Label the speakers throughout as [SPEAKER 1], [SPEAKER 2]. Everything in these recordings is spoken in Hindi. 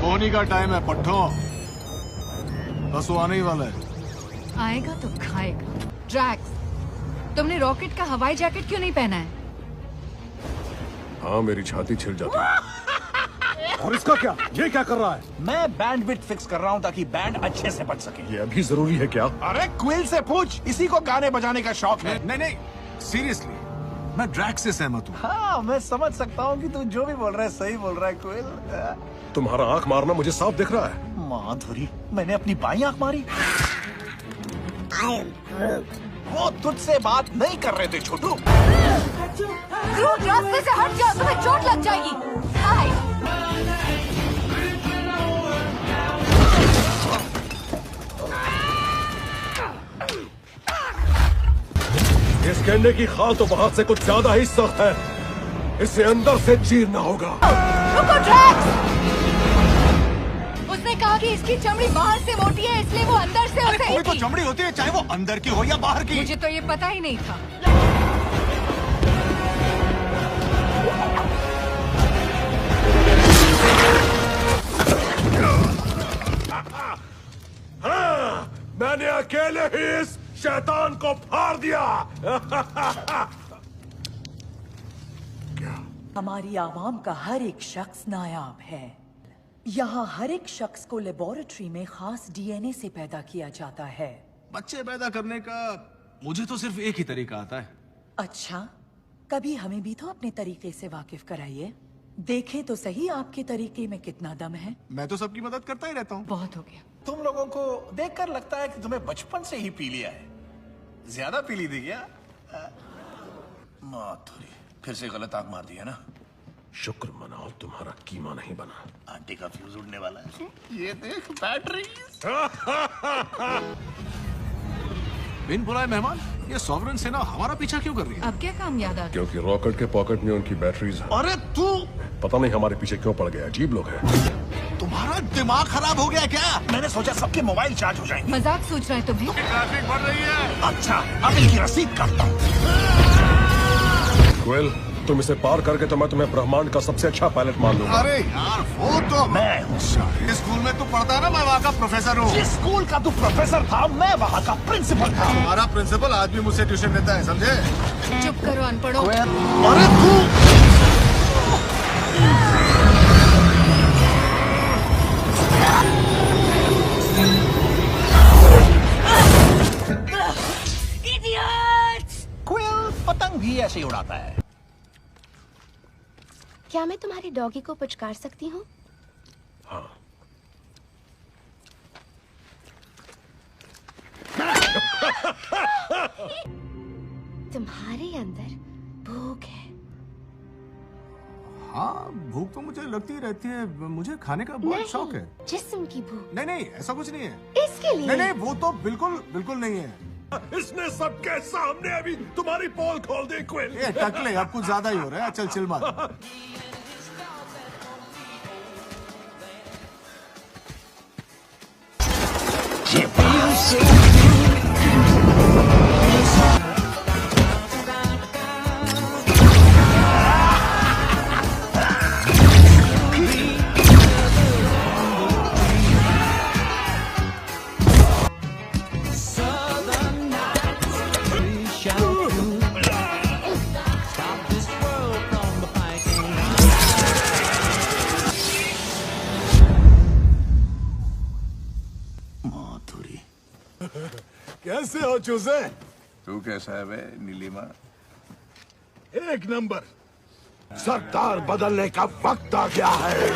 [SPEAKER 1] सोनी का टाइम है पट्टो, बस वो आने ही वाला है।
[SPEAKER 2] आएगा तो खाएगा। ड्रैक्स, तुमने रॉकेट का हवाई जैकेट क्यों नहीं पहना है?
[SPEAKER 3] हाँ, मेरी छाती छिल जाती है।
[SPEAKER 4] और इसका क्या? ये क्या कर रहा है?
[SPEAKER 5] मैं बैंडविड्थ फिक्स कर रहा हूँ ताकि बैंड अच्छे से बज सके।
[SPEAKER 3] ये अभी जरूरी है क्या?
[SPEAKER 5] अरे क्विल से पूछ, इसी को गाने बजाने का शौक है।
[SPEAKER 1] नहीं, सीरियसली, मैं ड्रैक्स से सहमत हूँ।
[SPEAKER 5] हाँ, मैं समझ सकता हूँ कि तू जो भी बोल रहा है सही बोल रहा है क्विल।
[SPEAKER 3] तुम्हारा आंख मारना मुझे साफ दिख रहा है।
[SPEAKER 5] माधुरी, मैंने अपनी बाईं आंख मारी। वो तुझसे बात नहीं कर रहे थे छोटू।
[SPEAKER 2] रास्ते से हट जाओ, तुम्हें चोट लग जाएगी।
[SPEAKER 3] इस गेंडे की खाल तो बाहर से कुछ ज्यादा ही सख्त है, इसे अंदर से चीरना होगा।
[SPEAKER 2] रुको ड्रैक्स! उसने कहा कि इसकी चमड़ी बाहर से मोटी है, इसलिए वो अंदर से उसे
[SPEAKER 1] कोई तो चमड़ी होती है, चाहे वो अंदर की हो या बाहर की।
[SPEAKER 2] मुझे तो ये पता ही नहीं था।
[SPEAKER 3] हाँ, मैंने अकेले ही इस शैतान को फाड़ दिया। क्या?
[SPEAKER 6] हमारी आवाम का हर एक शख्स नायाब है। यहाँ हर एक शख्स को लेबोरेटरी में खास डीएनए से पैदा किया जाता है।
[SPEAKER 1] बच्चे पैदा करने का मुझे तो सिर्फ एक ही तरीका आता है।
[SPEAKER 6] अच्छा, कभी हमें भी तो अपने तरीके से वाकिफ कराइए। देखें तो सही आपके तरीके में कितना दम है।
[SPEAKER 1] मैं तो सबकी मदद करता ही रहता हूँ।
[SPEAKER 2] बहुत हो गया।
[SPEAKER 5] तुम लोगों को देखकर लगता है कि तुम्हें बचपन से ही पी लिया है। ज्यादा पी ली थी क्या? माधुरी, फिर से गलत आंख मार दी है ना?
[SPEAKER 3] शुक्र मनाओ तुम्हारा कीमा नहीं बना।
[SPEAKER 5] आंटी का फ्यूज उड़ने वाला है। ये देख बैटरी।
[SPEAKER 1] बिन बुलाए मेहमान, ये सॉवरन सेना हमारा पीछा क्यों कर रही है?
[SPEAKER 2] अब क्या काम याद आ गया?
[SPEAKER 3] क्योंकि रॉकेट के पॉकेट में उनकी बैटरीज हैं।
[SPEAKER 1] अरे तू,
[SPEAKER 3] पता नहीं हमारे पीछे क्यों पड़ गया, अजीब लोग हैं।
[SPEAKER 1] तुम्हारा दिमाग खराब हो गया क्या?
[SPEAKER 5] मैंने सोचा सबके मोबाइल चार्ज हो जाएंगे।
[SPEAKER 2] मजाक सोच रहा है तुम्हें?
[SPEAKER 1] ट्रैफिक बढ़ रही है।
[SPEAKER 5] अच्छा, अब इनकी रसीद काटता हूँ।
[SPEAKER 3] क्विल, तुम इसे पार करके तो मैं तुम्हें ब्रह्मांड का सबसे अच्छा पायलट मान लूंगा।
[SPEAKER 1] अरे यार, वो तो
[SPEAKER 5] मैं हूँ।
[SPEAKER 1] इस स्कूल में तू पढ़ता है ना, मैं वहाँ का प्रोफेसर हूँ।
[SPEAKER 5] जिस स्कूल का तू प्रोफेसर था, मैं वहाँ का प्रिंसिपल था।
[SPEAKER 1] हमारा प्रिंसिपल आज भी मुझसे ट्यूशन लेता है, समझे?
[SPEAKER 2] चुप करो अनपढ़ो।
[SPEAKER 1] अरे तू,
[SPEAKER 5] क्विल पतंग भी ऐसे ही उड़ाता है।
[SPEAKER 7] क्या मैं तुम्हारी डॉगी को पुचकार सकती हूँ?
[SPEAKER 3] हाँ।
[SPEAKER 7] तुम्हारे अंदर भूख है।
[SPEAKER 1] हाँ, भूख तो मुझे लगती रहती है, मुझे खाने का बहुत शौक है।
[SPEAKER 7] जिस्म की भूख।
[SPEAKER 1] नहीं, ऐसा कुछ नहीं है।
[SPEAKER 7] इसके लिए
[SPEAKER 1] नहीं, वो तो बिल्कुल नहीं है।
[SPEAKER 3] इसने सबके सामने अभी तुम्हारी पोल खोल दी क्विल।
[SPEAKER 1] ये टकले, अब कुछ ज्यादा ही हो रहा है। चल चिल मार।
[SPEAKER 3] कैसे हो चूजे?
[SPEAKER 5] तू कैसा है बे नीलिमा?
[SPEAKER 3] एक नंबर। सरदार बदलने का वक्त आ गया है।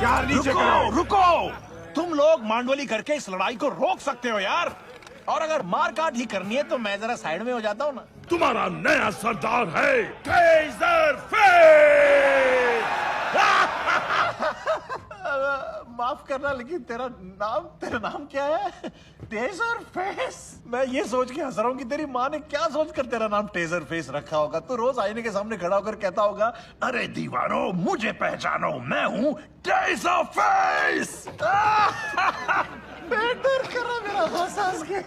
[SPEAKER 3] यार नीचे करो।
[SPEAKER 5] रुको, तुम लोग मांडवली करके इस लड़ाई को रोक सकते हो यार। और अगर मार काट ही करनी है तो मैं जरा साइड में हो जाता हूँ ना।
[SPEAKER 3] तुम्हारा नया सरदार है टेजर फेस।
[SPEAKER 5] माफ करना, लेकिन तेरा नाम क्या है? Taser face. मैं ये सोच के हंस रहा हूँ कि तेरी माँ ने क्या सोचकर तेरा नाम टेजर फेस रखा होगा। तू रोज आईने के सामने खड़ा होकर कहता होगा, अरे दीवारों मुझे पहचानो, मैं हूँ टेजर फेस। बेटर करा मेरा हंस के।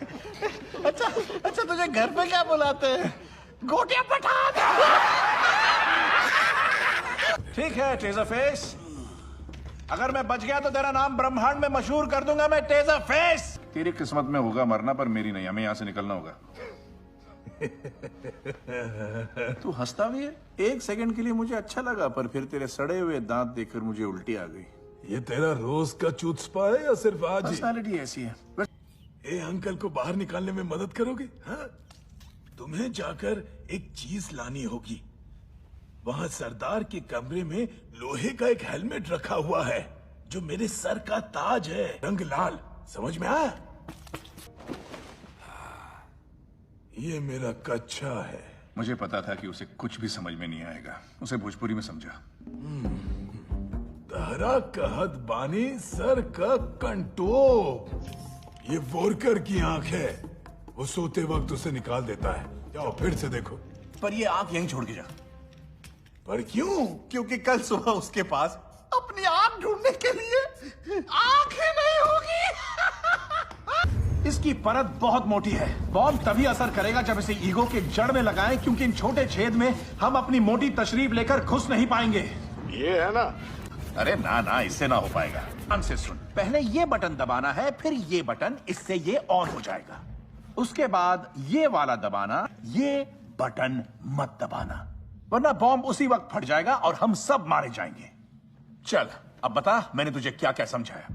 [SPEAKER 5] अच्छा तुझे घर पे क्या बुलाते हैं? गोटियां पठान। ठीक है टेजर फेस, अगर मैं बच गया तो तेरा नाम ब्रह्मांड में मशहूर कर दूंगा मैं, टेजर फेस। तेरी किस्मत में होगा मरना, पर मेरी नहीं। हमें यहां से निकलना होगा। तू हंसता भी है। एक सेकंड के लिए मुझे अच्छा लगा, पर फिर तेरे सड़े हुए दांत देखकर मुझे उल्टी आ गई।
[SPEAKER 3] ये तेरा रोज का चूतस्पा है या सिर्फ आज ही?
[SPEAKER 5] पर्सनालिटी ऐसी है।
[SPEAKER 3] ए अंकल को बाहर निकालने में मदद करोगे? हाँ? तुम्हें जाकर एक चीज लानी होगी। वहां सरदार के कमरे में लोहे का एक हेलमेट रखा हुआ है जो मेरे सर का ताज है, रंग लाल। समझ में आया? ये मेरा कच्चा है।
[SPEAKER 5] मुझे पता था कि उसे कुछ भी समझ में नहीं आएगा। उसे भोजपुरी में समझा।
[SPEAKER 3] तहरा कहत बानी सर का कंटोप। ये वोरकर की आंख है। वो सोते वक्त उसे निकाल देता है। जाओ फिर से देखो।
[SPEAKER 5] पर ये आंख यहीं छोड़ के जा।
[SPEAKER 3] पर क्यों?
[SPEAKER 5] क्योंकि कल सुबह उसके पास अपनी आंख ढूंढने के लिए आंखें नहीं होगी। इसकी परत बहुत मोटी है। बॉम्ब तभी असर करेगा जब इसे ईगो के जड़ में लगाएं, क्योंकि इन छोटे छेद में हम अपनी मोटी तशरीफ लेकर घुस नहीं पाएंगे।
[SPEAKER 3] ये है ना?
[SPEAKER 5] अरे ना ना, इससे ना हो पाएगा। ध्यान से सुन, पहले ये बटन दबाना है, फिर ये बटन, इससे ये ऑन हो जाएगा। उसके बाद ये वाला दबाना, ये बटन मत दबाना, वरना बॉम्ब उसी वक्त फट जाएगा और हम सब मारे जाएंगे। चल अब बता, मैंने तुझे क्या क्या समझाया?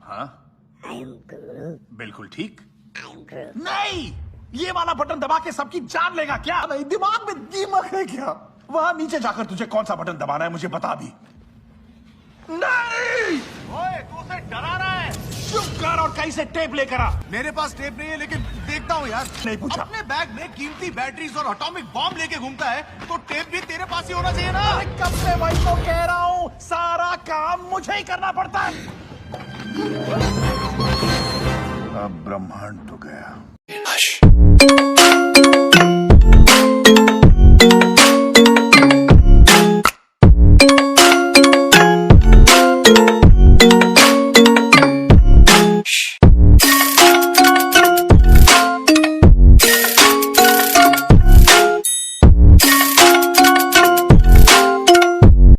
[SPEAKER 5] हाँ बिल्कुल ठीक। नहीं, ये वाला बटन दबा के सबकी जान लेगा क्या? नहीं, दिमाग में दीमक है क्या? वहां नीचे जाकर तुझे कौन सा बटन दबाना है मुझे बता भी। नहीं, ओए तू उसे डरा रहा है। चुप कर और कहीं से टेप लेकर आ।
[SPEAKER 1] मेरे पास टेप नहीं है, लेकिन देखता हूँ यार।
[SPEAKER 5] नहीं पूछा।
[SPEAKER 1] अपने बैग में कीमती बैटरीज और एटॉमिक बॉम्ब लेके घूमता है, तो टेप भी तेरे पास ही होना चाहिए ना।
[SPEAKER 5] अरे कब से वही तो कह रहा हूँ, सारा काम मुझे ही करना पड़ता है। अब ब्रह्मांड तो गया।